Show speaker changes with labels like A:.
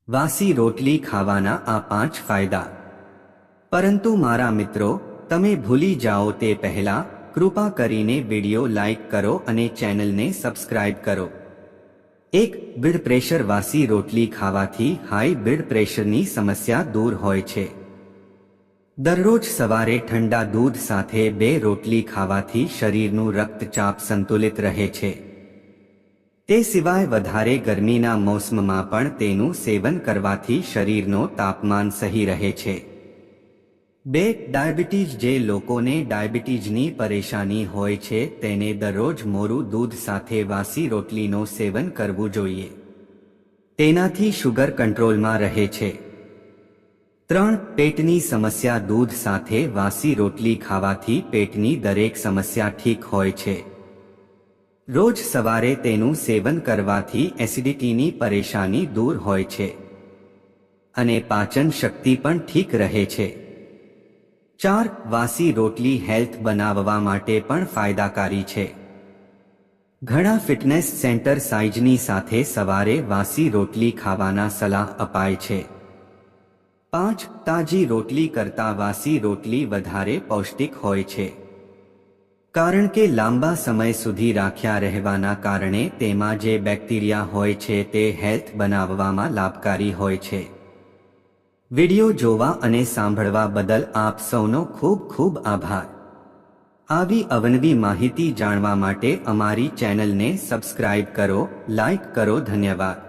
A: વાસી રોટલી ખાવાના આ 5 ફાયદા। પરંતુ મારા મિત્રો, તમે ભૂલી જાઓ તે પહેલા કૃપા કરીને વિડિયો લાઈક કરો અને ચેનલને સબસ્ક્રાઇબ કરો। 1. Blood pressure. વાસી રોટલી ખાવાથી હાઈ બ્લડ પ્રેશરની સમસ્યા દૂર હોય છે। દરરોજ સવારે ઠંડા દૂધ સાથે 2 રોટલી ખાવાથી શરીરનું રક્તચાપ સંતુલિત રહે છે। તે સિવાય વધારે ગરમીના મોસમમાં પણ તેનું સેવન કરવાથી શરીરનો તાપમાન સહી રહે છે। 2. ડાયાબિટીઝ। જે લોકોને ડાયાબિટીઝની પરેશાની હોય છે તેને દરરોજ મોરું દૂધ સાથે વાસી રોટલીનું સેવન કરવું જોઈએ। તેનાથી શુગર કંટ્રોલમાં રહે છે। 3. પેટની સમસ્યા। દૂધ સાથે વાસી રોટલી ખાવાથી પેટની દરેક સમસ્યા ઠીક હોય છે। રોજ સવારે તેનું સેવન કરવાથી એસિડિટીની પરેશાની દૂર હોય છે અને પાચન શક્તિ પણ ઠીક રહે છે। 4. વાસી રોટલી હેલ્થ બનાવવા માટે પણ ફાયદાકારી છે। ઘણા ફિટનેસ સેન્ટર સાઇઝની સાથે સવારે વાસી રોટલી ખાવાના સલાહ અપાય છે। 5. તાજી રોટલી કરતાં વાસી રોટલી વધારે પૌષ્ટિક હોય છે, કારણ કે લાંબા સમય સુધી રાખ્યા રહેવાના કારણે તેમાં જે બેક્ટેરિયા હોય છે તે હેલ્થ બનાવવામાં લાભકારી હોય છે। વિડિયો જોવા અને સાંભળવા બદલ આપ સૌનો ખૂબ ખૂબ આભાર। આવી અવનવી માહિતી જાણવા માટે અમારી ચેનલને સબસ્ક્રાઇબ કરો, લાઈક કરો। ધન્યવાદ।